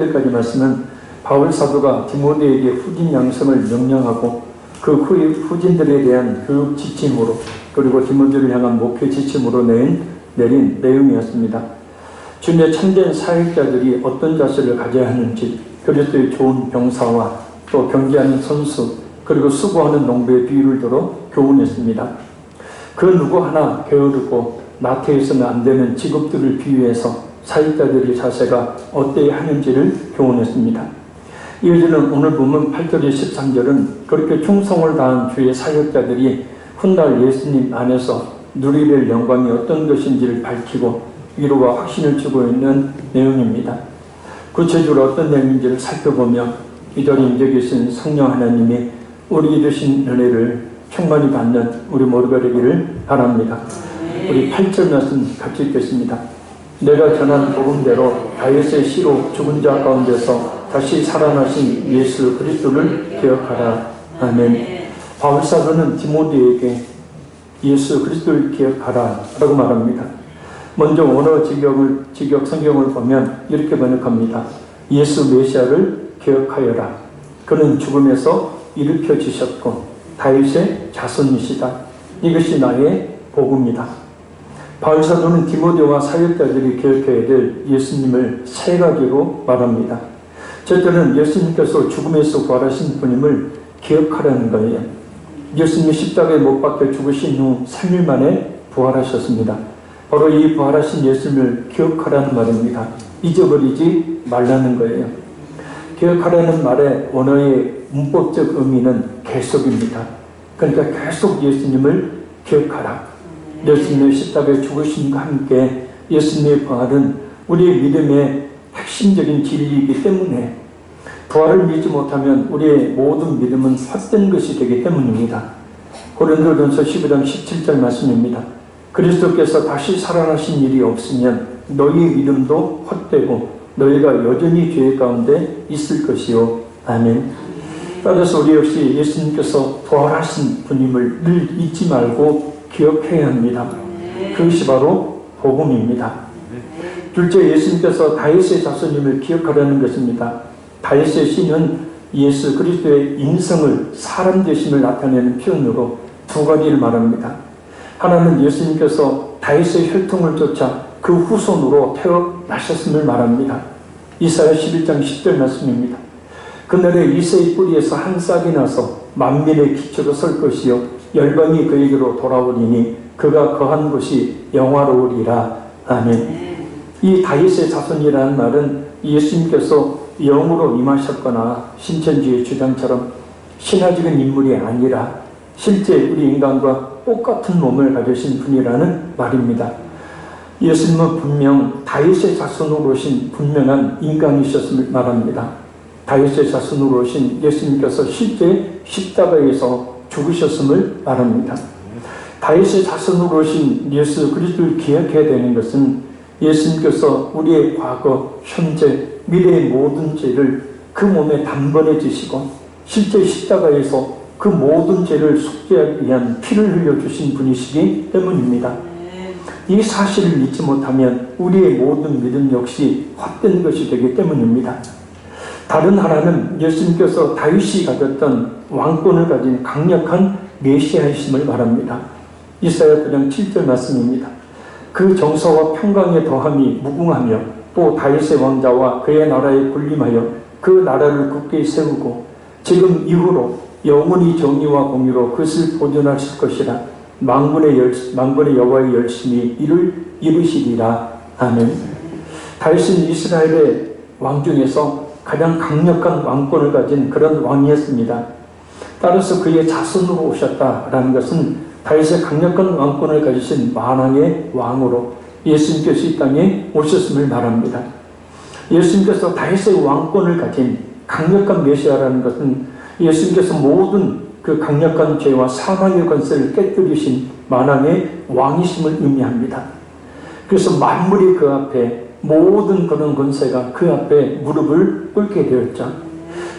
여기까지 말씀은 바울 사도가 디모데에게 후진 양성을 명령하고 그 후진들에 대한 교육 지침으로 그리고 디모데를 향한 목회 지침으로 내린 내용이었습니다. 주님의 참된 사역자들이 어떤 자세를 가져야 하는지, 그리스도의 좋은 병사와 또 경기하는 선수 그리고 수고하는 농부의 비유를 들어 교훈했습니다. 그 누구 하나 게으르고 나태해서는 안 되는 직업들을 비유해서 사역자들의 자세가 어때야 하는지를 교훈했습니다. 이어지는 오늘 본문 8절에 13절은 그렇게 충성을 다한 주의 사역자들이 훗날 예수님 안에서 누리될 영광이 어떤 것인지를 밝히고 위로와 확신을 주고 있는 내용입니다. 구체적으로 어떤 내용인지를 살펴보며 이 자리에 임재 계신 성령 하나님이 우리 주신 은혜를 충만히 받는 우리 모두가 되기를 바랍니다. 우리 8절 말씀 같이 읽겠습니다. 내가 전한 복음대로 다윗의 씨로 죽은 자 가운데서 다시 살아나신 예수 그리스도를 기억하라. 아멘. 바울 사도는 디모데에게 예수 그리스도를 기억하라 라고 말합니다. 먼저 원어 직역 성경을 보면 이렇게 번역합니다. 예수 메시아를 기억하여라. 그는 죽음에서 일으켜 주셨고 다윗의 자손이시다. 이것이 나의 복음이다. 바울 사도는 디모데와 사역자들이 기억해야 될 예수님을 세 가지로 말합니다. 첫째는 예수님께서 죽음에서 부활하신 분임을 기억하라는 거예요. 예수님이 십자가에 못 박혀 죽으신 후 3일 만에 부활하셨습니다. 바로 이 부활하신 예수님을 기억하라는 말입니다. 잊어버리지 말라는 거예요. 기억하라는 말의 원어의 문법적 의미는 계속입니다. 그러니까 계속 예수님을 기억하라. 예수님의 십자가에 죽으심과 함께 예수님의 부활은 우리의 믿음의 핵심적인 진리이기 때문에 부활을 믿지 못하면 우리의 모든 믿음은 헛된 것이 되기 때문입니다. 고린도전서 12장 17절 말씀입니다. 그리스도께서 다시 살아나신 일이 없으면 너희의 믿음도 헛되고 너희가 여전히 죄 가운데 있을 것이요. 아멘. 따라서 우리 역시 예수님께서 부활하신 분임을 늘 잊지 말고 기억해야 합니다. 그것이 바로 복음입니다. 둘째, 예수님께서 다윗의 자손임을 기억하라는 것입니다. 다윗의 씨는 예수 그리스도의 인성을 사람 되심을 나타내는 표현으로 두 가지를 말합니다. 하나는 예수님께서 다윗의 혈통을 쫓아 그 후손으로 태어나셨음을 말합니다. 이사야 11장 10절 말씀입니다. 그날에 이새의 뿌리에서 한 싹이 나서 만민의 기초로 설 것이요 열방이 그에게로 돌아오리니 그가 거한 곳이 영화로우리라. 아멘. 이 다윗의 자손이라는 말은 예수님께서 영으로 임하셨거나 신천지의 주장처럼 신화적인 인물이 아니라 실제 우리 인간과 똑같은 몸을 가지신 분이라는 말입니다. 예수님은 분명 다윗의 자손으로 오신 분명한 인간이셨음을 말합니다. 다윗의 자손으로 오신 예수님께서 실제 십자가에서 죽으셨음을 말합니다. 다윗의 자손으로 오신 예수 그리스도를 기억해야 되는 것은 예수님께서 우리의 과거, 현재, 미래의 모든 죄를 그 몸에 단번에 지시고 실제 십자가에서 그 모든 죄를 속죄하기 위한 피를 흘려주신 분이시기 때문입니다. 이 사실을 믿지 못하면 우리의 모든 믿음 역시 헛된 것이 되기 때문입니다. 다른 하나는 예수님께서 다윗이 가졌던 왕권을 가진 강력한 메시아이심을 말합니다. 이사야 9장 7절 말씀입니다. 그 정서와 평강의 더함이 무궁하며 또 다윗의 왕자와 그의 나라에 군림하여 그 나라를 굳게 세우고 지금 이후로 영원히 정의와 공의로 그것을 보존하실 것이라. 만군의 여호와의 열심히 이를 이루시리라. 아멘. 다윗은 이스라엘의 왕 중에서 가장 강력한 왕권을 가진 그런 왕이었습니다. 따라서 그의 자손으로 오셨다라는 것은 다윗의 강력한 왕권을 가지신 만왕의 왕으로 예수님께서 이 땅에 오셨음을 말합니다. 예수님께서 다윗의 왕권을 가진 강력한 메시아라는 것은 예수님께서 모든 그 강력한 죄와 사망의 권세를 깨뜨리신 만왕의 왕이심을 의미합니다. 그래서 만물이 그 앞에 모든 그런 권세가 그 앞에 무릎을 꿇게 되었죠.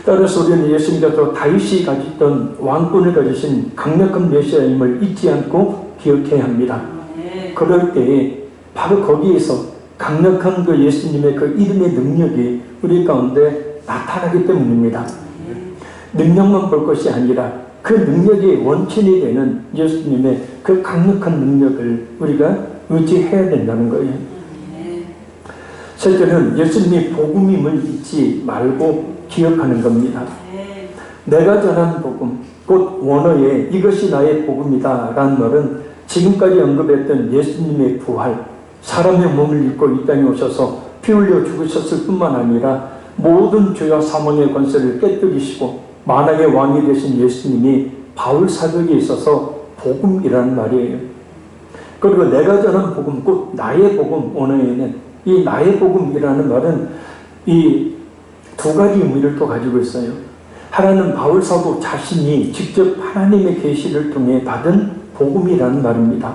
따라서 우리는 예수님께서 다윗이 가졌던 왕권을 가지신 강력한 메시아임을 잊지 않고 기억해야 합니다. 그럴 때에 바로 거기에서 강력한 그 예수님의 그 이름의 능력이 우리 가운데 나타나기 때문입니다. 능력만 볼 것이 아니라 그 능력의 원천이 되는 예수님의 그 강력한 능력을 우리가 의지해야 된다는 거예요. 셋째는 예수님이 복음임을 잊지 말고 기억하는 겁니다. 내가 전한 복음, 곧 원어에 이것이 나의 복음이다 라는 말은 지금까지 언급했던 예수님의 부활, 사람의 몸을 입고 이 땅에 오셔서 피 흘려 죽으셨을 뿐만 아니라 모든 죄와 사망의 권세를 깨뜨리시고 만왕의 왕이 되신 예수님이 바울 사도에게 있어서 복음이라는 말이에요. 그리고 내가 전한 복음, 곧 나의 복음, 원어에는 이 나의 복음이라는 말은 이 두 가지 의미를 또 가지고 있어요. 하나는 바울 사도 자신이 직접 하나님의 계시를 통해 받은 복음이라는 말입니다.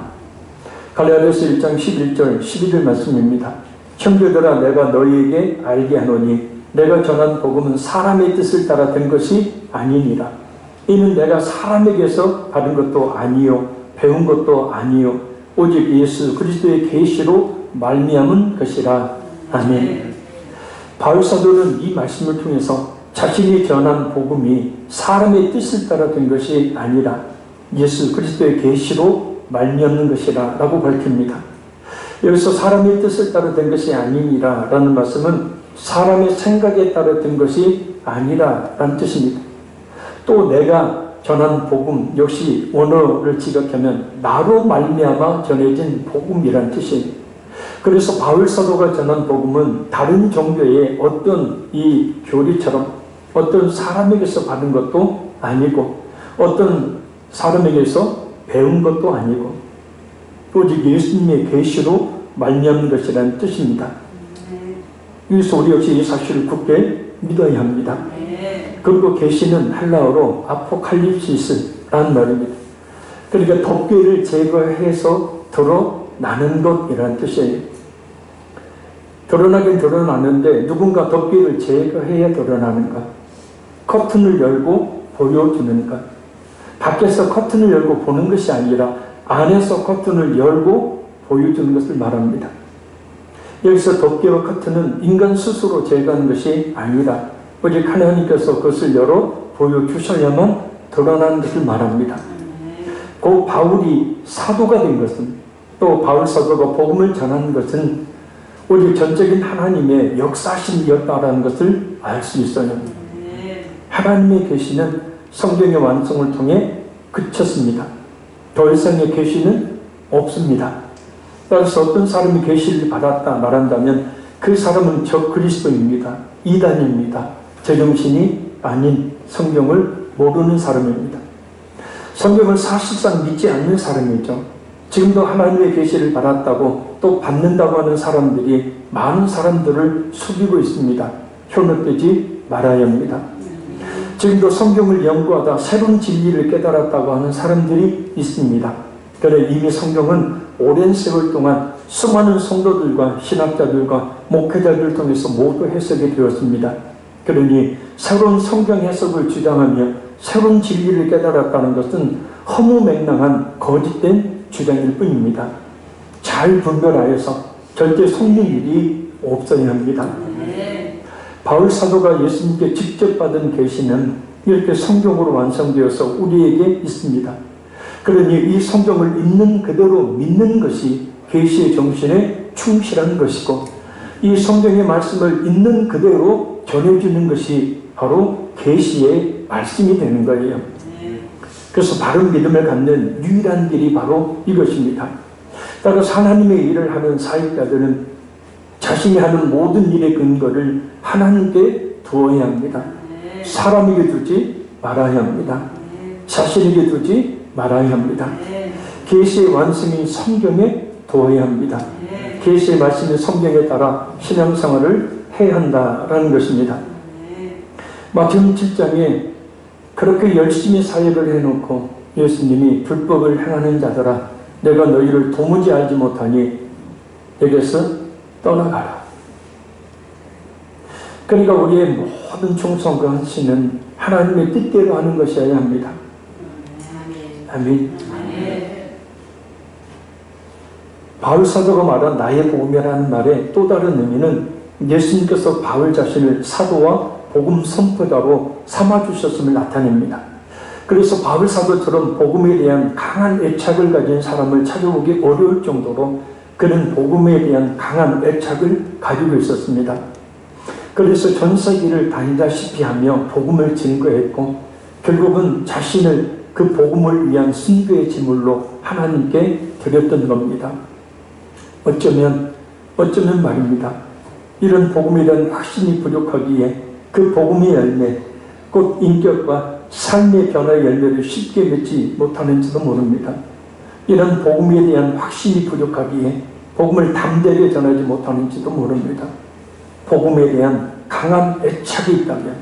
갈라디아서 1장 11절 11절 말씀입니다. 형제들아 내가 너희에게 알게 하노니 내가 전한 복음은 사람의 뜻을 따라 된 것이 아니니라. 이는 내가 사람에게서 받은 것도 아니요 배운 것도 아니요 오직 예수 그리스도의 계시로 말미암은 것이라. 아멘. 바울 사도는 이 말씀을 통해서 자신이 전한 복음이 사람의 뜻을 따라 된 것이 아니라 예수 그리스도의 계시로 말미암는 것이라 라고 밝힙니다. 여기서 사람의 뜻을 따라 된 것이 아니니라 라는 말씀은 사람의 생각에 따라 된 것이 아니라 라는 뜻입니다. 또 내가 전한 복음 역시 원어를 지각하면 나로 말미암아 전해진 복음이라는 뜻이에요. 그래서 바울 사도가 전한 복음은 다른 종교의 어떤 이 교리처럼 어떤 사람에게서 받은 것도 아니고 어떤 사람에게서 배운 것도 아니고 오직 예수님의 계시로 말미암는 것이라는 뜻입니다. 여기서 우리 역시 이 사실을 굳게 믿어야 합니다. 그리고 계시는 헬라어로 아포칼립시스라는 말입니다. 그러니까 덮개를 제거해서 드러나는 것이라는 뜻이에요. 드러나긴 드러나는데 누군가 덮개를 제거해야 드러나는가? 커튼을 열고 보여주는가? 밖에서 커튼을 열고 보는 것이 아니라 안에서 커튼을 열고 보여주는 것을 말합니다. 여기서 덮개와 커튼은 인간 스스로 제거하는 것이 아니라 오직 하나님께서 그것을 열어 보여주셔야만 드러나는 것을 말합니다. 그 바울이 사도가 된 것은 또 바울 사도가 복음을 전하는 것은 오직 전적인 하나님의 역사심이었다라는 것을 알 수 있어요. 하나님의 계시는 성경의 완성을 통해 그쳤습니다. 더 이상의 계시는 없습니다. 따라서 어떤 사람이 계시를 받았다 말한다면 그 사람은 저 그리스도입니다. 이단입니다. 제정신이 아닌 성경을 모르는 사람입니다. 성경을 사실상 믿지 않는 사람이죠. 지금도 하나님의 계시를 받았다고 또 받는다고 하는 사람들이 많은 사람들을 속이고 있습니다. 현혹되지 말아야 합니다. 지금도 성경을 연구하다 새로운 진리를 깨달았다고 하는 사람들이 있습니다. 그러나 이미 성경은 오랜 세월 동안 수많은 성도들과 신학자들과 목회자들을 통해서 모두 해석이 되었습니다. 그러니 새로운 성경 해석을 주장하며 새로운 진리를 깨달았다는 것은 허무맹랑한 거짓된 주장일 뿐입니다. 잘 분별하여서 절대 속는 일이 없어야 합니다. 바울 사도가 예수님께 직접 받은 계시는 이렇게 성경으로 완성되어서 우리에게 있습니다. 그러니 이 성경을 있는 그대로 믿는 것이 계시의 정신에 충실한 것이고 이 성경의 말씀을 있는 그대로 전해주는 것이 바로 계시의 말씀이 되는 거예요. 그래서 바른 믿음을 갖는 유일한 길이 바로 이것입니다. 따라서 하나님의 일을 하는 사역자들은 자신이 하는 모든 일의 근거를 하나님께 두어야 합니다. 사람에게 두지 말아야 합니다. 자신에게 두지 말아야 합니다. 계시의 완성인 성경에 두어야 합니다. 계시의 말씀인 성경에 따라 신앙생활을 해야 한다라는 것입니다. 마태복음 7장에 그렇게 열심히 사역을 해놓고 예수님이 불법을 행하는 자들아 내가 너희를 도무지 알지 못하니 여기서 떠나가라. 그러니까 우리의 모든 충성과 헌신은 하나님의 뜻대로 하는 것이어야 합니다. 아멘. 바울 사도가 말한 나의 복음이라는 말의 또 다른 의미는 예수님께서 바울 자신을 사도와 복음 선포자로 삼아주셨음을 나타냅니다. 그래서 바울 사도처럼 복음에 대한 강한 애착을 가진 사람을 찾아보기 어려울 정도로 그는 복음에 대한 강한 애착을 가지고 있었습니다. 그래서 전 세계를 다니다시피 하며 복음을 증거했고 결국은 자신을 그 복음을 위한 순교의 제물로 하나님께 드렸던 겁니다. 어쩌면 말입니다. 이런 복음에 대한 확신이 부족하기에 그 복음의 열매, 곧 인격과 삶의 변화의 열매를 쉽게 맺지 못하는지도 모릅니다. 이런 복음에 대한 확신이 부족하기에 복음을 담대하게 전하지 못하는지도 모릅니다. 복음에 대한 강한 애착이 있다면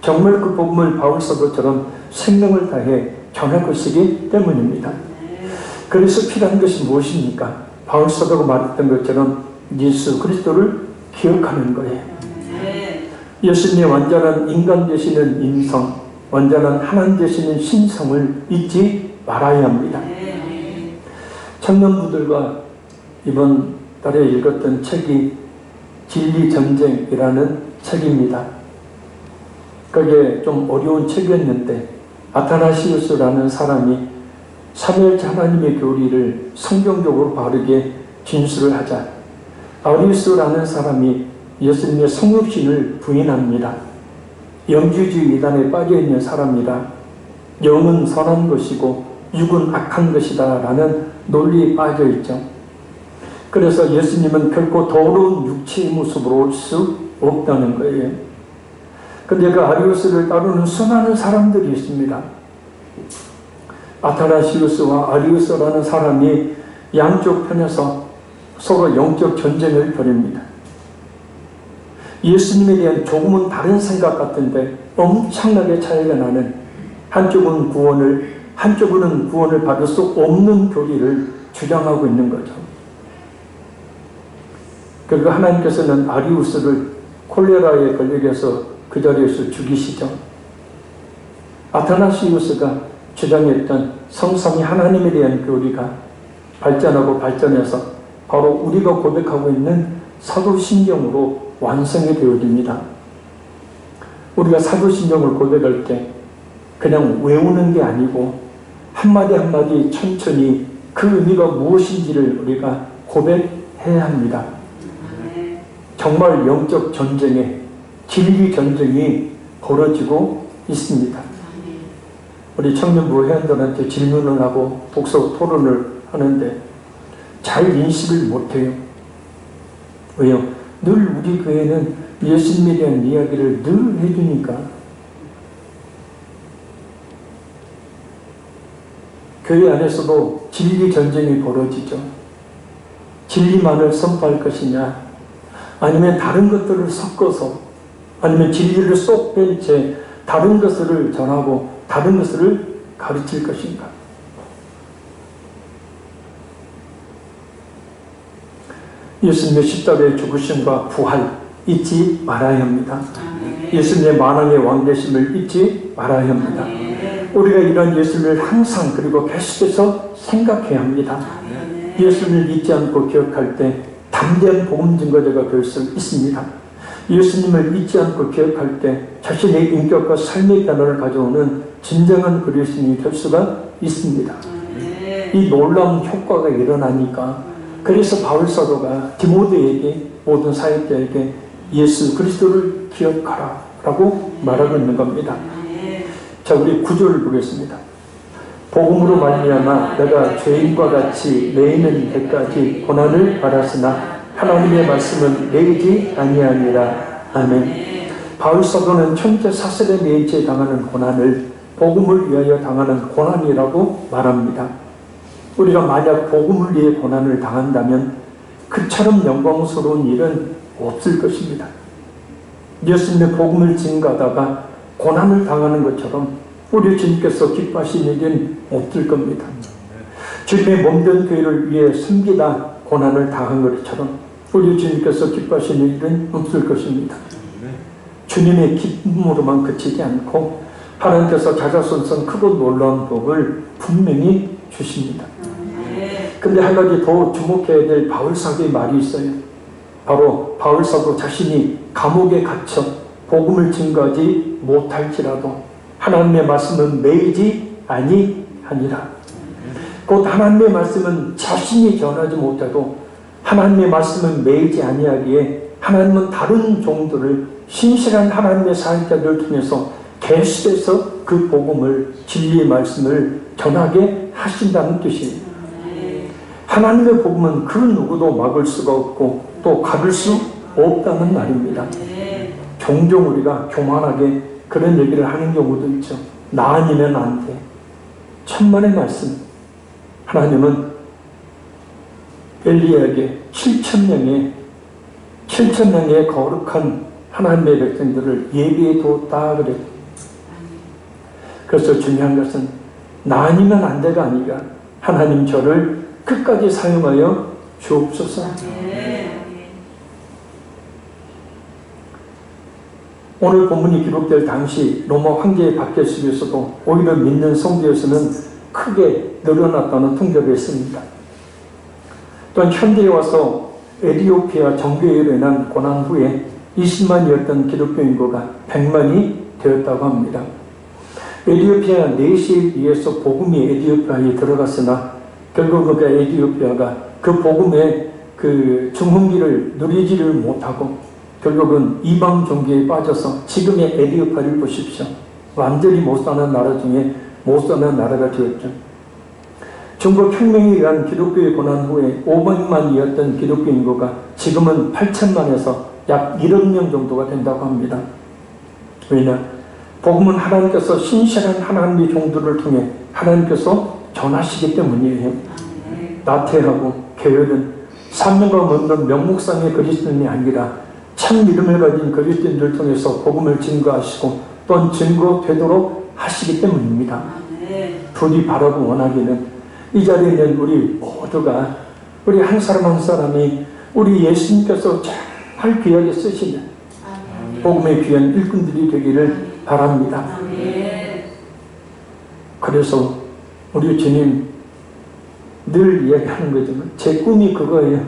정말 그 복음을 바울 사도처럼 생명을 다해 전할 것이기 때문입니다. 그래서 필요한 것이 무엇입니까? 바울 사도가 말했던 것처럼 예수 그리스도를 기억하는 거예요. 예수님의 완전한 인간 되시는 인성, 완전한 하나님 되시는 신성을 잊지 말아야 합니다. 청년부들과 이번 달에 읽었던 책이 진리전쟁이라는 책입니다. 그게 좀 어려운 책이었는데 아타나시우스라는 사람이 삼위일체 하나님의 교리를 성경적으로 바르게 진술을 하자 아리우스라는 사람이 예수님의 성육신을 부인합니다. 영주주의 이단에 빠져있는 사람이라 영은 선한 것이고 육은 악한 것이다 라는 논리에 빠져있죠. 그래서 예수님은 결코 더러운 육체의 모습으로 올 수 없다는 거예요. 근데 그 아리우스를 따르는 수많은 사람들이 있습니다. 아타나시우스와 아리우스라는 사람이 양쪽 편에서 서로 영적 전쟁을 벌입니다. 예수님에 대한 조금은 다른 생각 같은데 엄청나게 차이가 나는 한쪽은 구원을 받을 수 없는 교리를 주장하고 있는 거죠. 그리고 하나님께서는 아리우스를 콜레라에 걸리게해서 그 자리에서 죽이시죠. 아타나시우스가 주장했던 성삼위 하나님에 대한 교리가 발전해서 바로 우리가 고백하고 있는 사도신경으로 완성이 되어집니다. 우리가 사도신경을 고백할 때 그냥 외우는 게 아니고 한마디 한마디 천천히 그 의미가 무엇인지를 우리가 고백해야 합니다. 정말 영적 전쟁에 진리 전쟁이 벌어지고 있습니다. 우리 청년부 회원들한테 질문을 하고 독서 토론을 하는데 잘 인식을 못해요. 왜요? 늘 우리 교회는 예수님에 대한 이야기를 늘 해주니까 교회 안에서도 진리 전쟁이 벌어지죠. 진리만을 선포할 것이냐 아니면 다른 것들을 섞어서 아니면 진리를 쏙 뺀 채 다른 것을 전하고 다른 것을 가르칠 것인가. 예수님의 십자가의 죽으심과 부활 잊지 말아야 합니다. 예수님의 만왕의 왕되심을 잊지 말아야 합니다. 우리가 이런 예수님을 항상 그리고 계속해서 생각해야 합니다. 예수님을 잊지 않고 기억할 때 담대한 복음 증거자가 될 수 있습니다. 예수님을 잊지 않고 기억할 때 자신의 인격과 삶의 변화를 가져오는 진정한 그리스도인이 될 수가 있습니다. 이 놀라운 효과가 일어나니까 그래서 바울 사도가 디모데에게 모든 사역자에게 예수 그리스도를 기억하라 라고 말하고 있는 겁니다. 자, 우리 9절을 보겠습니다. 복음으로 말미암아 내가 죄인과 같이 매이는 데까지 고난을 받았으나 하나님의 말씀은 매이지 아니하니라. 아멘. 바울 사도는 천재 사슬에 매인 채 당하는 고난을 복음을 위하여 당하는 고난이라고 말합니다. 우리가 만약 복음을 위해 고난을 당한다면 그처럼 영광스러운 일은 없을 것입니다. 예수님의 복음을 증거하다가 고난을 당하는 것처럼 우리 주님께서 기뻐하시는 일은 없을 겁니다. 주님의 몸된 교회를 위해 숨기다 고난을 당한 것처럼 우리 주님께서 기뻐하시는 일은 없을 것입니다. 주님의 기쁨으로만 그치지 않고 하나님께서 자자손손 크고 놀라운 복을 분명히 주십니다. 근데 한 가지 더 주목해야 될 바울사도의 말이 있어요. 바로 바울사도 자신이 감옥에 갇혀 복음을 증거하지 못할지라도 하나님의 말씀은 매이지 아니하니라. 곧 하나님의 말씀은 자신이 전하지 못해도 하나님의 말씀은 매이지 아니하기에 하나님은 다른 종들을 신실한 하나님의 사역자들을 통해서 계속해서 그 복음을, 진리의 말씀을 전하게 하신다는 뜻이에요. 하나님의 복음은 그 누구도 막을 수가 없고 또 가둘 수 없다는 말입니다. 종종 우리가 교만하게 그런 얘기를 하는 경우도 있죠. 나 아니면 안 돼. 천만의 말씀. 하나님은 엘리야에게 7,000명의 거룩한 하나님의 백성들을 예비해 두었다 그랬죠. 그래서 중요한 것은 나 아니면 안 돼가 아니라 하나님 저를 끝까지 사용하여 주옵소서. 오늘 본문이 기록될 당시 로마 황제의 박해 속에서도 오히려 믿는 성도에서는 크게 늘어났다는 통계가 있습니다. 또한 현대에 와서 에티오피아 정교회로 인한 고난 후에 20만이었던 기독교 인구가 100만이 되었다고 합니다. 에티오피아 내시에 의해서 복음이 에티오피아에 들어갔으나 결국 그 에티오피아가 그 복음의 그 중흥기를 누리지를 못하고 결국은 이방 종교에 빠져서 지금의 에티오피아를 보십시오. 완전히 못 사는 나라 중에 못 사는 나라가 되었죠. 중국 혁명에 의한 기독교의 고난 후에 500만이었던 기독교 인구가 지금은 8천만에서 약 1억 명 정도가 된다고 합니다. 왜냐? 복음은 하나님께서 신실한 하나님의 종들을 통해 하나님께서 전하시기 때문이에요. 나태하고 게으른 사명감 없는 명목상의 그리스도인이 아니라 참 믿음을 가진 그리스도인들을 통해서 복음을 증거하시고 또한 증거되도록 하시기 때문입니다. 부디 바라고 원하기는 이 자리에 있는 우리 모두가 우리 한 사람 한 사람이 우리 예수님께서 정말 귀하게 쓰시는 복음의 귀한 일꾼들이 되기를 바랍니다. 그래서 우리 주님 늘 이야기하는 거지만 제 꿈이 그거예요.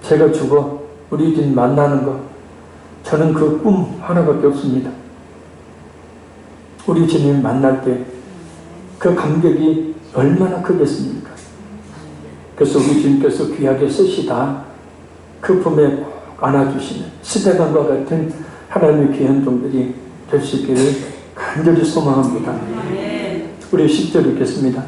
제가 죽어 우리 주님 만나는 거. 저는 그 꿈 하나밖에 없습니다. 우리 주님 만날 때 그 감격이 얼마나 크겠습니까? 그래서 우리 주님께서 귀하게 쓰시다 그 품에 꼭 안아주시는 스데반과 같은 하나님의 귀한 종들이 될 수 있기를 간절히 소망합니다. 우리 10절 읽겠습니다.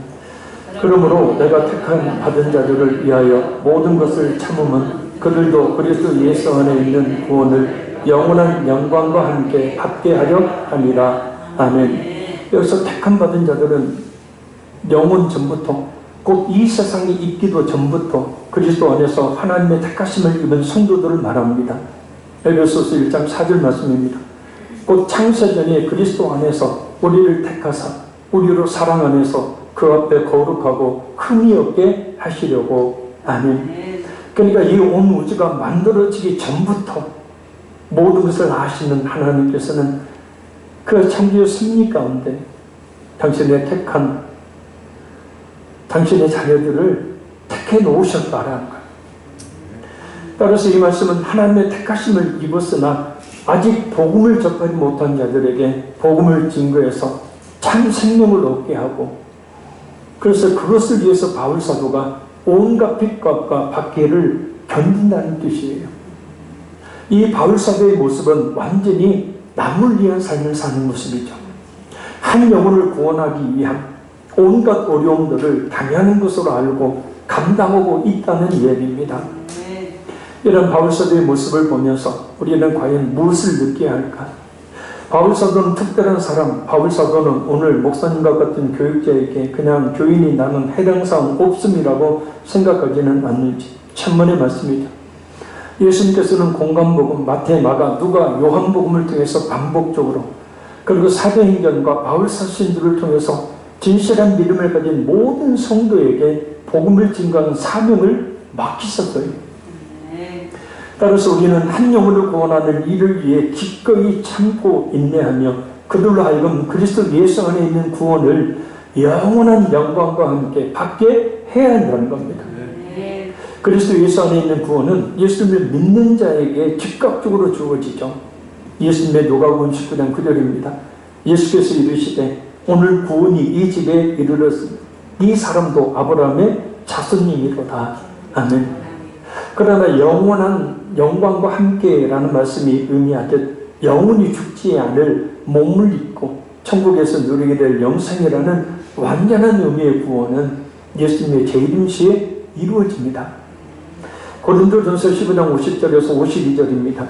그러므로 내가 택한 받은 자들을 위하여 모든 것을 참으면 그들도 그리스도 예수 안에 있는 구원을 영원한 영광과 함께 받게 하려 함이라. 아멘. 여기서 택한 받은 자들은 영원 전부터 곧 이 세상에 있기도 전부터 그리스도 안에서 하나님의 택하심을 입은 성도들을 말합니다. 에베소서 1장 4절 말씀입니다. 곧 창세전에 그리스도 안에서 우리를 택하사 우리로 사랑 안에서 그 앞에 거룩하고 흠이 없게 하시려고. 아멘. 그러니까 이 온 우주가 만들어지기 전부터 모든 것을 아시는 하나님께서는 그 창조의 섭리 가운데 당신의 택한 당신의 자녀들을 택해 놓으셨다라는 거예요. 따라서 이 말씀은 하나님의 택하심을 입었으나 아직 복음을 접하지 못한 자들에게 복음을 증거해서 참 생명을 얻게 하고, 그래서 그것을 위해서 바울 사도가 온갖 핍박과 박해를 견딘다는 뜻이에요. 이 바울 사도의 모습은 완전히 남을 위한 삶을 사는 모습이죠. 한 영혼을 구원하기 위한 온갖 어려움들을 당연한 것으로 알고 감당하고 있다는 이야기입니다. 이런 바울 사도의 모습을 보면서 우리는 과연 무엇을 느껴야 할까? 바울 사도는 특별한 사람, 바울 사도는 오늘 목사님과 같은 교육자에게 그냥 교인이 나는 해당 사항 없음이라고 생각하지는 않는지 천만의 말씀이죠. 예수님께서는 공간복음, 마태, 마가, 누가, 요한복음을 통해서 반복적으로, 그리고 사도행전과 바울 사신들을 통해서 진실한 믿음을 가진 모든 성도에게 복음을 증거하는 사명을 맡기셨어요. 따라서 우리는 한 영혼을 구원하는 일을 위해 기꺼이 참고 인내하며 그들로 하여금 그리스도 예수 안에 있는 구원을 영원한 영광과 함께 받게 해야 한다는 겁니다. 그리스도 예수 안에 있는 구원은 예수님을 믿는 자에게 즉각적으로 주어지죠. 예수님의 누가복음 19장 9절입니다. 예수께서 이르시되 오늘 구원이 이 집에 이르렀으니 이 사람도 아브라함의 자손이미로다. 아멘. 그러나 영원한 영광과 함께라는 말씀이 의미하듯 영원히 죽지 않을 몸을 입고 천국에서 누리게 될 영생이라는 완전한 의미의 구원은 예수님의 재림 시에 이루어집니다. 고린도전서 15장 50절에서 52절입니다.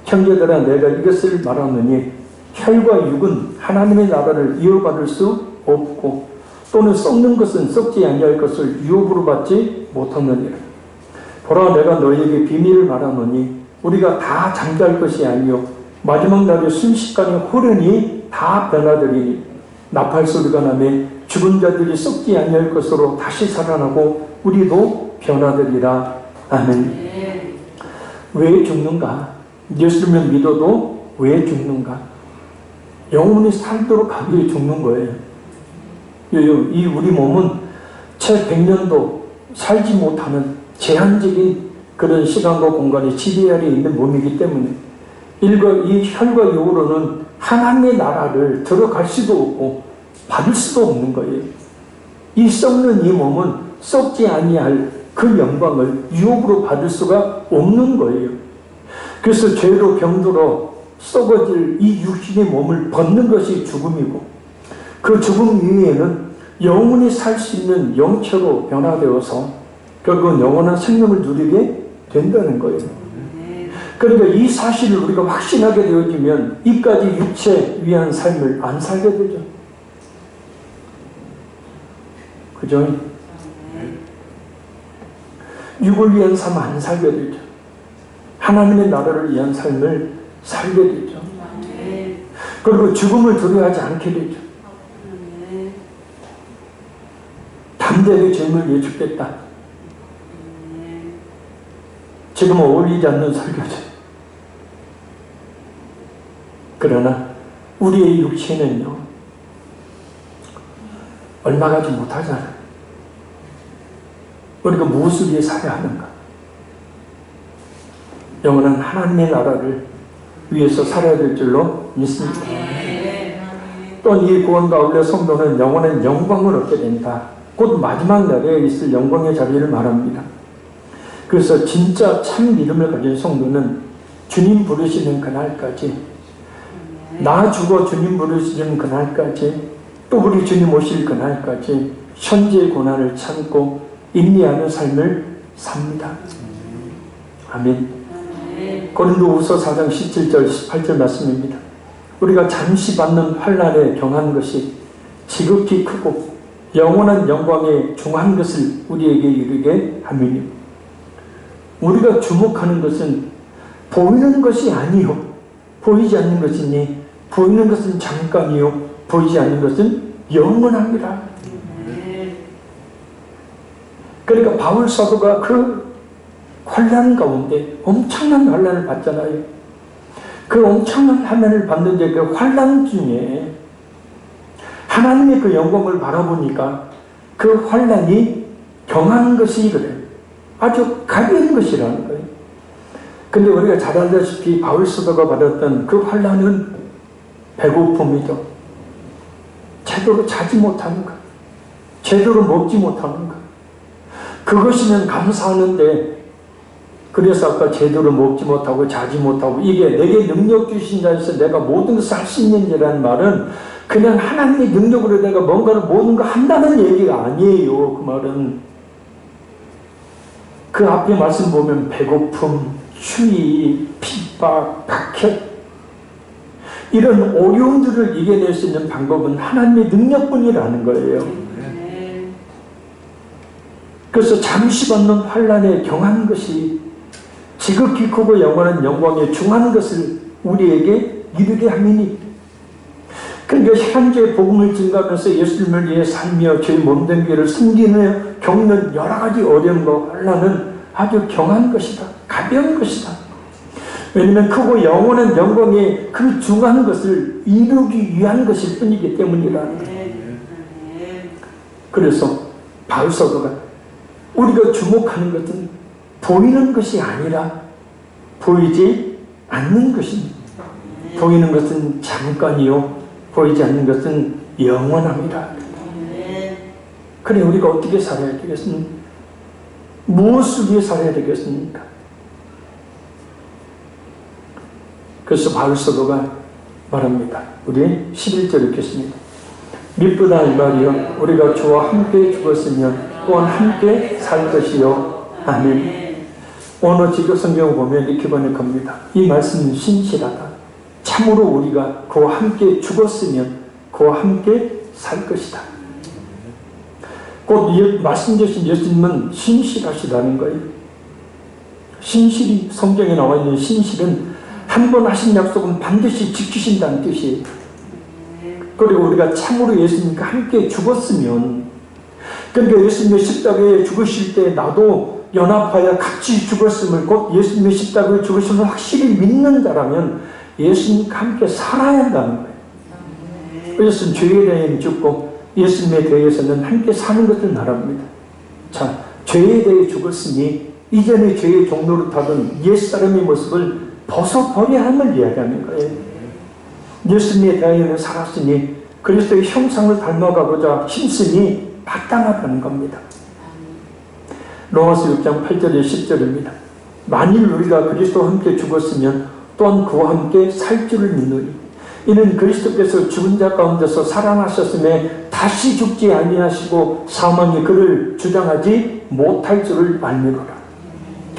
형제들아 내가 이것을 말하노니 혈과 육은 하나님의 나라를 이어받을 수 없고 또는 썩는 것은 썩지 아니할 것을 유업으로 받지 못하느니라. 보라 내가 너희에게 비밀을 말하노니 우리가 다 잠잘 것이 아니요 마지막 날에 순식간에 호련히 다 변화되리니 나팔 소리가 나매 죽은 자들이 썩지 아니할 것으로 다시 살아나고 우리도 변화되리라. 아멘. 왜 죽는가? 예수님을 믿어도 왜 죽는가? 영원히 살도록 하기 위해 죽는 거예요. 이 우리 몸은 채 100년도 살지 못하는 제한적인 그런 시간과 공간이 지배 아래 있는 몸이기 때문에 이 혈과 육으로는 하나님의 나라를 들어갈 수도 없고 받을 수도 없는 거예요. 이 썩는 이 몸은 썩지 아니할 그 영광을 유혹으로 받을 수가 없는 거예요. 그래서 죄로 병들어 썩어질 이 육신의 몸을 벗는 것이 죽음이고 그 죽음 이후에는 영원히 살 수 있는 영체로 변화되어서 결국은 영원한 생명을 누리게 된다는 거예요. 그러니까 이 사실을 우리가 확신하게 되어지면 이까지 육체 위한 삶을 안 살게 되죠. 그죠? 육을 위한 삶 안 살게 되죠. 하나님의 나라를 위한 삶을 살게 되죠. 그리고 죽음을 두려워하지 않게 되죠. 담대하게 죄를 위해 죽겠다. 지금은 어울리지 않는 설교죠. 그러나 우리의 육체는요 얼마 가지 못하잖아요. 우리가 무엇을 위해 살아야 하는가? 영원한 하나님의 나라를 위해서 살아야 될 줄로 믿습니다. 또 이 구원 가운데 성도는 영원한 영광을 얻게 된다. 곧 마지막 날에 있을 영광의 자리를 말합니다. 그래서 진짜 참 믿음을 가진 성도는 주님 부르시는 그날까지, 나 죽어 주님 부르시는 그날까지, 또 우리 주님 오실 그날까지 현재의 고난을 참고 인내하는 삶을 삽니다. 아멘. 고린도후서 4장 17절 18절 말씀입니다. 우리가 잠시 받는 환난에 경한 것이 지극히 크고 영원한 영광에 중한 것을 우리에게 이르게 하미니, 우리가 주목하는 것은 보이는 것이 아니요 보이지 않는 것이니 보이는 것은 잠깐이요 보이지 않는 것은 영원합니다. 그러니까 바울 사도가 그 환난 가운데 엄청난 환난을 받잖아요. 그 엄청난 환난을 받는데 그 환난 중에 하나님의 그 영광을 바라보니까 그 환난이 경한 것이 그래요. 아주 가벼운 것이라는 거예요. 근데 우리가 잘 알다시피 바울 사도가 받았던 그 환난은 배고픔이죠. 제대로 자지 못하는 것, 제대로 먹지 못하는 것. 그것이면 감사하는데, 그래서 아까 제대로 먹지 못하고 자지 못하고 이게 내게 능력 주신 자에서 내가 모든 것을 할 수 있는지라는 말은 그냥 하나님의 능력으로 내가 뭔가를 모든 거 한다는 얘기가 아니에요. 그 말은 그 앞에 말씀 보면 배고픔, 추위, 핍박, 박해, 이런 어려움들을 이겨낼 수 있는 방법은 하나님의 능력뿐이라는 거예요. 그래서 잠시 받는 환난에 경한 것이 지극히 크고 영원한 영광에 중한 것을 우리에게 이르게 하미니, 그러니까 현재 복음을 증거하면서 예수님을 위해 살며 저희 몸된 교회를 섬기며 겪는 여러 가지 어려움과 환난은 아주 경한 것이다. 가벼운 것이다. 왜냐하면 크고 영원한 영광에 그 중한 것을 이루기 위한 것일 뿐이기 때문이라는 거예요. 그래서 바울 사도가 우리가 주목하는 것은 보이는 것이 아니라 보이지 않는 것입니다. 보이는 것은 잠깐이요, 보이지 않는 것은 영원합니다. 그래, 우리가 어떻게 살아야 되겠습니까? 무엇을 위해 살아야 되겠습니까? 그래서 바울 사도가 말합니다. 우리 11절 읽겠습니다. 미쁘다 이 말이요, 우리가 주와 함께 죽었으면 또한 함께 살 것이요. 아멘. 오늘 지금 성경을 보면 이렇게 번역합니다. 이 말씀은 신실하다. 참으로 우리가 그와 함께 죽었으면 그와 함께 살 것이다. 곧 말씀 주신 예수님은 신실하시다는 거예요. 신실이, 성경에 나와 있는 신실은 한 번 하신 약속은 반드시 지키신다는 뜻이에요. 그리고 우리가 참으로 예수님과 함께 죽었으면, 그러니까 예수님의 십자가에 죽으실 때 나도 연합하여 같이 죽었음을, 곧 예수님의 십자가에 죽으심을 확실히 믿는 자라면 예수님과 함께 살아야 한다는 거예요. 예수님 죄에 대해 죽고 예수님에 대해서는 함께 사는 것을 말합니다. 자, 죄에 대해 죽었으니 이전의 죄의 종로를 타던 옛사람의 모습을 벗어버려야 함을 이야기하는 거예요. 예수님에 대하여는 살았으니 그리스도의 형상을 닮아가고자 힘쓰니 마땅하다는 겁니다. 로마서 6장 8절에 10절입니다. 만일 우리가 그리스도와 함께 죽었으면 또한 그와 함께 살 줄을 믿노니 이는 그리스도께서 죽은 자 가운데서 살아나셨음에 다시 죽지 아니하시고 사망이 그를 주장하지 못할 줄을 알미로라.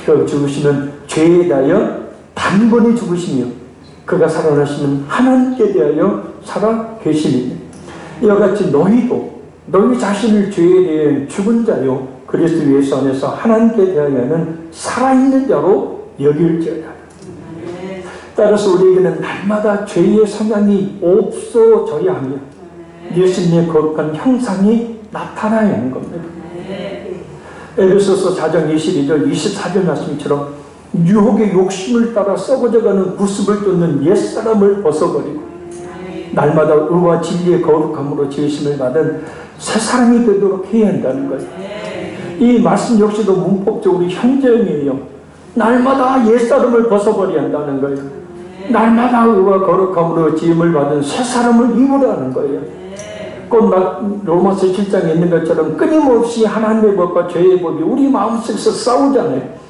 그 죽으시는 죄에 대하여 단번에 죽으시며 그가 살아나시는 하나님께 대하여 살아 계시니 이와 같이 너희도 너희 자신을 죄에 대해 죽은 자요 그리스도 예수 안에서 하나님께 대하여는 살아있는 자로 여길지어다. 따라서 우리에게는 날마다 죄의 성향이 없어져야 하며 예수님의 거룩한 형상이 나타나야 하는 겁니다. 에베소서 4장 22절 24절 말씀처럼 유혹의 욕심을 따라 썩어져가는 구습을 쫓는 옛사람을 벗어버리고 날마다 의와 진리의 거룩함으로 지으심을 받은 새 사람이 되도록 해야 한다는 거예요. 이 말씀 역시도 문법적으로 현재형이에요. 날마다 옛사람을 벗어버려야 한다는 거예요. 날마다 의와 거룩함으로 지음을 받은 새 사람을 입으라는 거예요. 곧 로마서 7장에 있는 것처럼 끊임없이 하나님의 법과 죄의 법이 우리 마음속에서 싸우잖아요.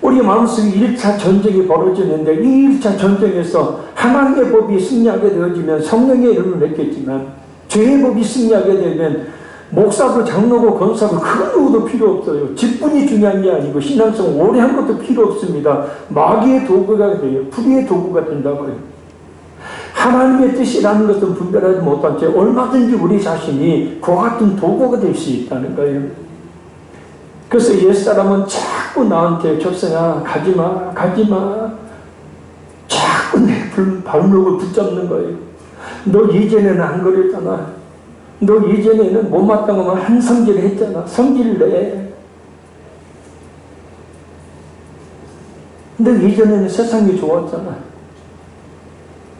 우리 마음속에 1차 전쟁이 벌어지는데 이 1차 전쟁에서 하나님의 법이 승리하게 되어지면 성령의 이름을 맺겠지만 죄의 법이 승리하게 되면 목사도 장로고 권사도 큰 누구도 필요 없어요. 직분이 중요한 게 아니고 신앙성 오래 한 것도 필요 없습니다. 마귀의 도구가 돼요. 불의의 도구가 된다고요. 하나님의 뜻이라는 것은 분별하지 못한 채 얼마든지 우리 자신이 그와 같은 도구가 될 수 있다는 거예요. 그래서 옛사람은 자꾸 나한테 좁생아 가지마 가지마 자꾸 내 발목을 붙잡는 거예요. 너 이전에는 안 그랬잖아. 너 이전에는 못마땅하면 한 성질을 했잖아. 성질을 내. 너 이전에는 세상이 좋았잖아.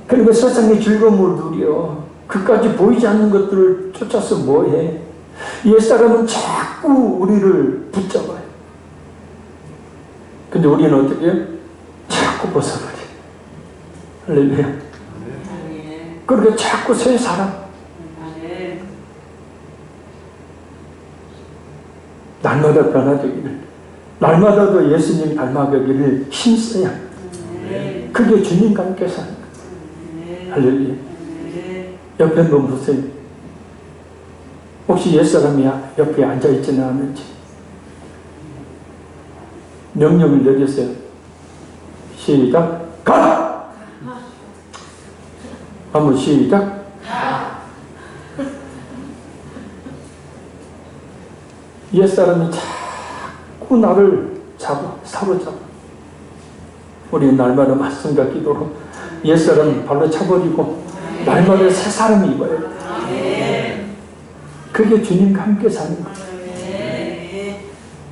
그리고 세상의 즐거움을 누려. 그까지 보이지 않는 것들을 쫓아서 뭐해. 옛사람은 자꾸 우리를 붙잡아요. 근데 우리는 어떻게 해요? 자꾸 벗어버려. 할렐루야. 그렇게 자꾸 새 사람. 날마다 변화되기를, 날마다 더 예수님 닮아가기를 힘써야. 그게 주님과 함께 사는 거예요. 할렐루야. 옆에 한번 보세요. 혹시 옛사람이 옆에 앉아있지는 않은지. 명령을 내렸어요. 시작. 가! 한번 시작. 옛사람이 자꾸 나를 사로잡아. 우리는 날마다 말씀과 기도로 옛사람 발로 차버리고 날마다 새 사람이 입어야 돼. 그게 주님과 함께 사는 거예요.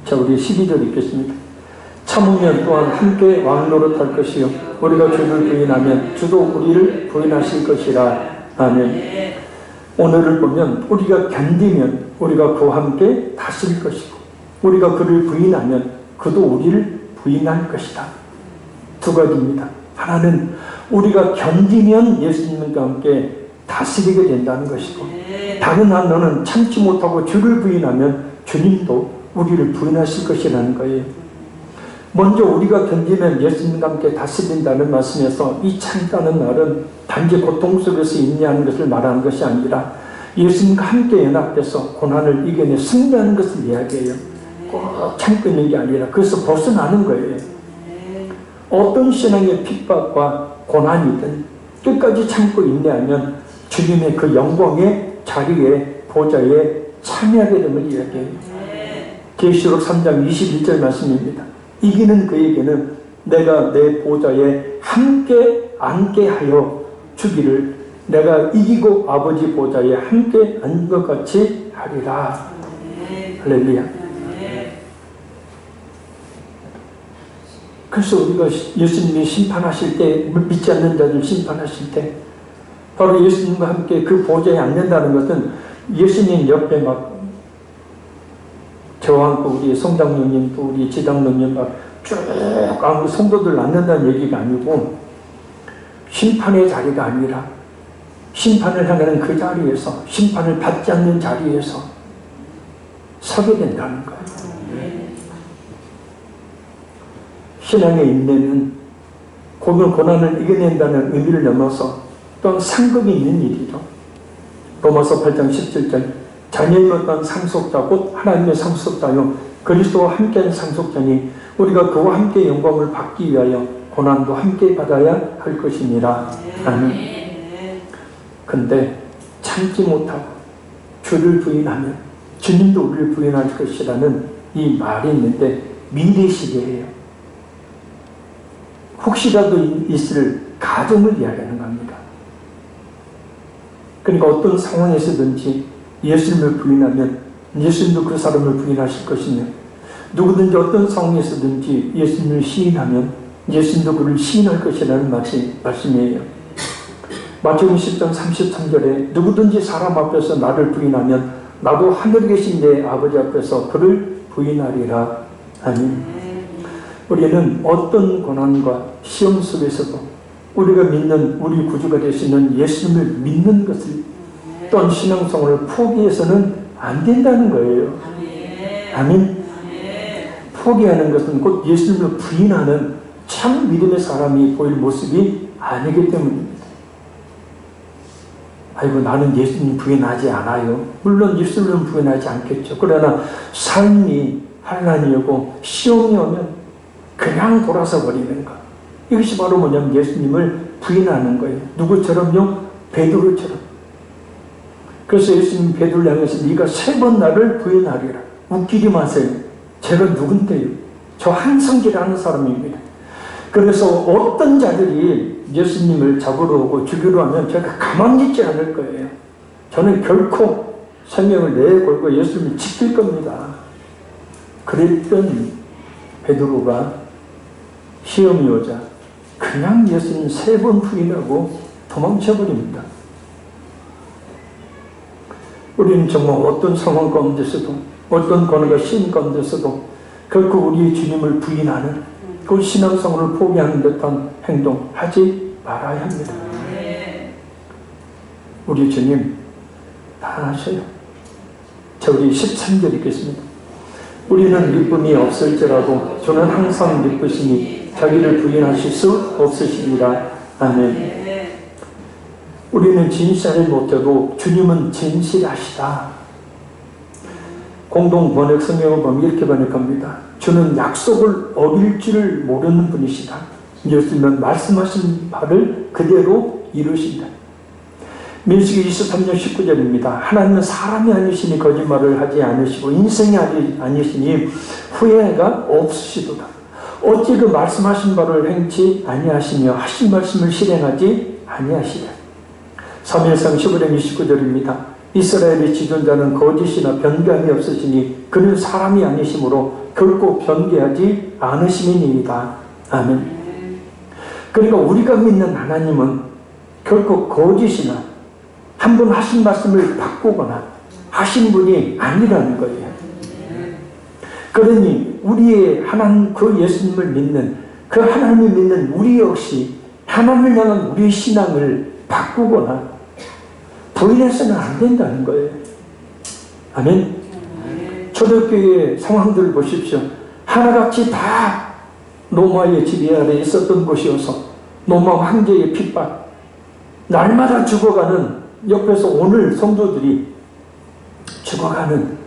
자, 우리 12절 읽겠습니다. 참으면 또한 함께 왕노릇할 것이요 우리가 주를 부인하면 주도 우리를 부인하실 것이라. 아멘. 오늘을 보면 우리가 견디면 우리가 그와 함께 다스릴 것이고 우리가 그를 부인하면 그도 우리를 부인할 것이다. 두 가지입니다. 하나는 우리가 견디면 예수님과 함께 다스리게 된다는 것이고, 다른 한편은 참지 못하고 주를 부인하면 주님도 우리를 부인하실 것이라는 거예요. 먼저 우리가 견디면 예수님과 함께 다스린다는 말씀에서 이 참다는 말은 단지 고통 속에서 인내하는 것을 말하는 것이 아니라 예수님과 함께 연합돼서 고난을 이겨내 승리하는 것을 이야기해요. 꼭 참고 있는 게 아니라 그래서 벗어나는 거예요. 어떤 신앙의 핍박과 고난이든 끝까지 참고 인내하면 주님의 그 영광의 자리에 보좌에 참여하게 됨을 이야기해요. 계시록 3장 21절 말씀입니다. 이기는 그에게는 내가 내 보좌에 함께 앉게 하여 주기를 내가 이기고 아버지 보좌에 함께 앉은 것 같이 하리라. 할렐루야. 그래서 우리가 예수님이 심판하실 때, 믿지 않는 자들 심판하실 때 바로 예수님과 함께 그 보좌에 앉는다는 것은 예수님 옆에 막 저와 함께 우리 성장로님 또 우리 지장로님 막 쭉 앉고 성도들 앉는다는 얘기가 아니고 심판의 자리가 아니라 심판을 향하는 그 자리에서 심판을 받지 않는 자리에서 서게 된다는 거예요. 신앙의 인내는 고난을 이겨낸다는 의미를 넘어서 또한 상급이 있는 일이죠. 로마서 8장 17절 자녀의 어떤 상속자 곧 하나님의 상속자요 그리스도와 함께한 상속자니 우리가 그와 함께 영광을 받기 위하여 고난도 함께 받아야 할 것이니라. 아멘. 근데 참지 못하고 주를 부인하면 주님도 우리를 부인할 것이라는 이 말이 있는데 미래시대예요. 혹시라도 있을 가정을 이야기하는 겁니다. 그러니까 어떤 상황에서든지 예수님을 부인하면 예수님도 그 사람을 부인하실 것이며 누구든지 어떤 상황에서든지 예수님을 시인하면 예수님도 그를 시인할 것이라는 말씀이에요. 마태복음 10장 33절에 누구든지 사람 앞에서 나를 부인하면 나도 하늘에 계신 내 아버지 앞에서 그를 부인하리라. 아멘. 우리는 어떤 고난과 시험 속에서도 우리가 믿는 우리 구주가 되시는 예수님을 믿는 것을 또한 신앙생활을 포기해서는 안 된다는 거예요. 아멘. 포기하는 것은 곧 예수님을 부인하는 참 믿음의 사람이 보일 모습이 아니기 때문입니다. 아이고 나는 예수님 부인하지 않아요. 물론 예수님은 부인하지 않겠죠. 그러나 삶이 환난이 오고 시험이 오면 그냥 돌아서 버리는 것. 이것이 바로 뭐냐면 예수님을 부인하는 거예요. 누구처럼요? 베드로처럼. 그래서 예수님 베드로를 향해서 네가 3번 나를 부인하리라. 웃기지 마세요. 제가 누군데요? 저 한성기라는 사람입니다. 그래서 어떤 자들이 예수님을 잡으러 오고 죽이러 하면 제가 가만히 있지 않을 거예요. 저는 결코 생명을 내걸고 예수님을 지킬 겁니다. 그랬던 베드로가 시험이 오자 그냥 예수님 3번 부인하고 도망쳐버립니다. 우리는 정말 어떤 상황 가운데서도 어떤 고난과 시험 가운데서도 결코 우리의 주님을 부인하는 그 신앙생활을 포기하는 듯한 행동 하지 말아야 합니다. 우리 주님 다 아셔요. 자, 우리 13절 읽겠습니다. 우리는 기쁨이 없을지라도 주는 항상 기쁘시니 자기를 부인하실 수 없으시리라. 아멘. 우리는 진실을 못해도 주님은 진실하시다. 공동 번역 성경을 보면 이렇게 번역합니다. 주는 약속을 어길 줄 모르는 분이시다. 예수님은 말씀하신 바를 그대로 이루신다. 민수기 23장 19절입니다. 하나님은 사람이 아니시니 거짓말을 하지 않으시고 인생이 아니시니 후회가 없으시도다. 어찌 그 말씀하신 바를 행치 아니하시며 하신 말씀을 실행하지 아니하시랴. 사무엘상 15장 29절입니다. 이스라엘의 지존자는 거짓이나 변개함이 없으시니 그는 사람이 아니시므로 결코 변개하지 않으심이니이다. 아멘. 그러니까 우리가 믿는 하나님은 결코 거짓이나 한 번 하신 말씀을 바꾸거나 하신 분이 아니라는 거예요. 그러니 우리의 하나님, 그 예수님을 믿는, 그 하나님을 믿는 우리 역시 하나님을 향한 우리의 신앙을 바꾸거나 부인해서는 안 된다는 거예요. 아멘. 초대교회의 상황들을 보십시오. 하나같이 다 로마의 지배 아래 있었던 곳이어서 로마 황제의 핍박, 날마다 죽어가는, 옆에서 오늘 성도들이 죽어가는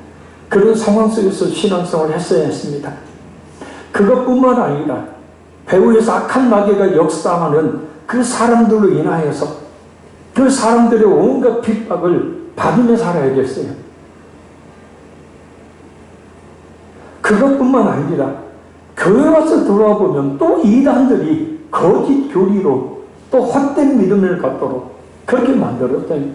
그런 상황 속에서 신앙생활을 했어야 했습니다. 그것뿐만 아니라 배후에서 악한 마귀가 역사하는 그 사람들로 인하여서 그 사람들의 온갖 핍박을 받으며 살아야겠어요. 그것뿐만 아니라 교회 와서 돌아와 보면 또 이단들이 거짓 교리로 또 헛된 믿음을 갖도록 그렇게 만들었대요.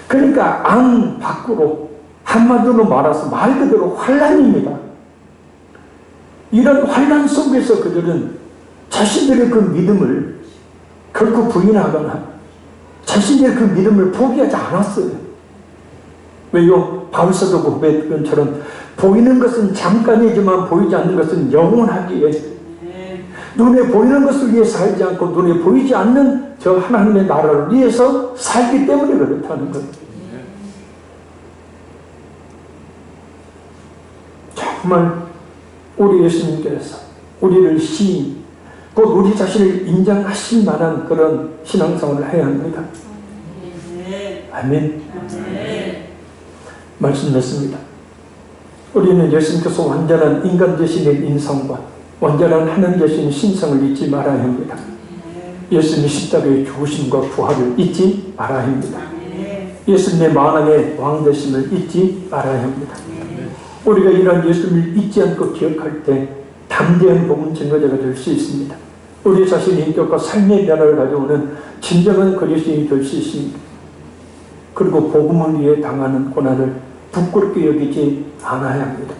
그러니까 안 밖으로, 한마디로 말해서 말 그대로 환란입니다. 이런 환란 속에서 그들은 자신들의 그 믿음을 결코 부인하거나 자신들의 그 믿음을 포기하지 않았어요. 왜요? 바울사도 고백한 것처럼 보이는 것은 잠깐이지만 보이지 않는 것은 영원하기에, 눈에 보이는 것을 위해 살지 않고 눈에 보이지 않는 저 하나님의 나라를 위해서 살기 때문에 그렇다는 거예요. 정말 우리 예수님께서 우리를 시인, 곧 우리 자신을 인정하실 만한 그런 신앙생활을 해야 합니다. 아멘. 말씀했습니다. 우리는 예수님께서 완전한 인간 대신의 인성과 완전한 하나님 대신의 신성을 잊지 말아야 합니다. 예수님의 십자가의 죽으심과 부활을 잊지 말아야 합니다. 예수님의 만왕의 왕 되심을 잊지 말아야 합니다. 우리가 이런 예수님을 잊지 않고 기억할 때 담대한 복음 증거자가 될 수 있습니다. 우리 자신의 인격과 삶의 변화를 가져오는 진정한 그리스도인이 될 수 있습니다. 그리고 복음을 위해 당하는 고난을 부끄럽게 여기지 않아야 합니다.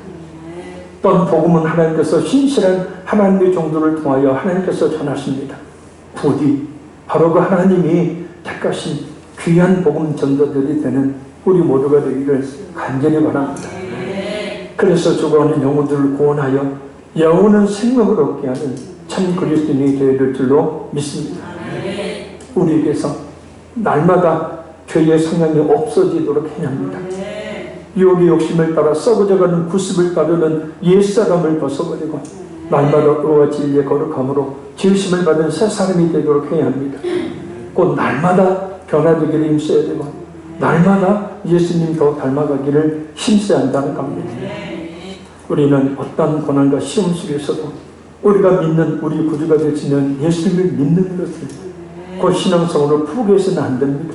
또한 복음은 하나님께서 신실한 하나님의 종들을 통하여 하나님께서 전하십니다. 부디 바로 그 하나님이 택하신 귀한 복음 전도들이 되는 우리 모두가 되기를 간절히 바랍니다. 그래서 죽어가는 영혼들을 구원하여 영원한 생명을 얻게 하는 참 그리스도인이 되어야 될 줄로 믿습니다. 우리에게서 날마다 죄의 성향이 없어지도록 해야 합니다. 유혹의 욕심을 따라 썩어져가는 구습을 따르는 옛사람을 벗어버리고 날마다 의와 진리의 거룩함으로 지으심을 받은 새 사람이 되도록 해야 합니다. 곧 날마다 변화되기를 힘써야 되고 날마다 예수님 더 닮아가기를 힘써야 한다는 겁니다. 우리는 어떤 고난과 시험 속에서도 우리가 믿는 우리 구주가 되시는 예수님을 믿는 것을 곧 신앙성으로 포기해서는 안 됩니다.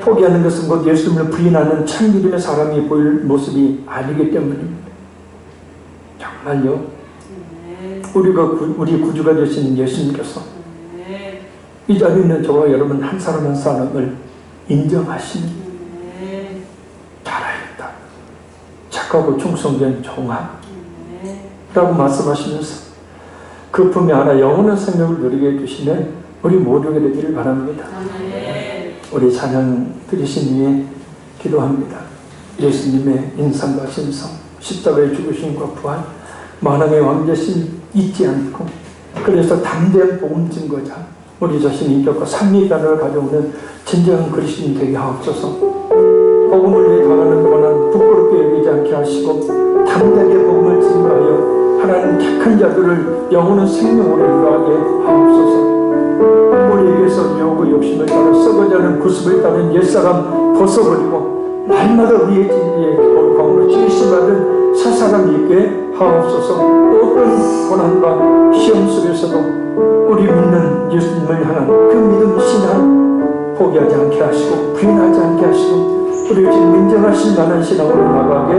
포기하는 것은 곧 예수님을 부인하는 참 믿음의 사람이 보일 모습이 아니기 때문입니다. 정말요, 우리 구주가 되시는 예수님께서 이 자리에 있는 저와 여러분 한 사람 한 사람을 인정하시니 잘하였다, 착하고 충성된 종아 라고 말씀하시면서 그 품에 안아 영원한 생명을 누리게 해주시는 우리 모두가 되기를 바랍니다. 우리 찬양 드리신 후에 기도합니다. 예수님의 인상과 신성, 십자가의 죽으심과 부활, 만왕의 왕자신 잊지 않고 그래서 담대한 복음 증거자, 우리 자신의 인격과 삶의 변화를 가져오는 진정한 그리스도인 되게 하옵소서. 복음을 위해 당하는 고난 부끄럽게 여기지 않게 하시고 담대하게 복음을 증거하여 하나님 택한 자들을 영원한 생명으로 인도하게 하옵소서. 우리에게서 유혹의 욕심을 따라 썩어가는 구습을 따른 옛사람 벗어버리고 날마다 우리의 진리의 거룩함으로 지으심받은 새 사람이 있게 하옵소서. 어떤 고난과 시험 속에서도 우리 믿는 예수님을 향한 그 믿음 신앙 포기하지 않게 하시고 부인하지 않게 하시고 우리를 지금 인정하실 만한 신앙으로 나가게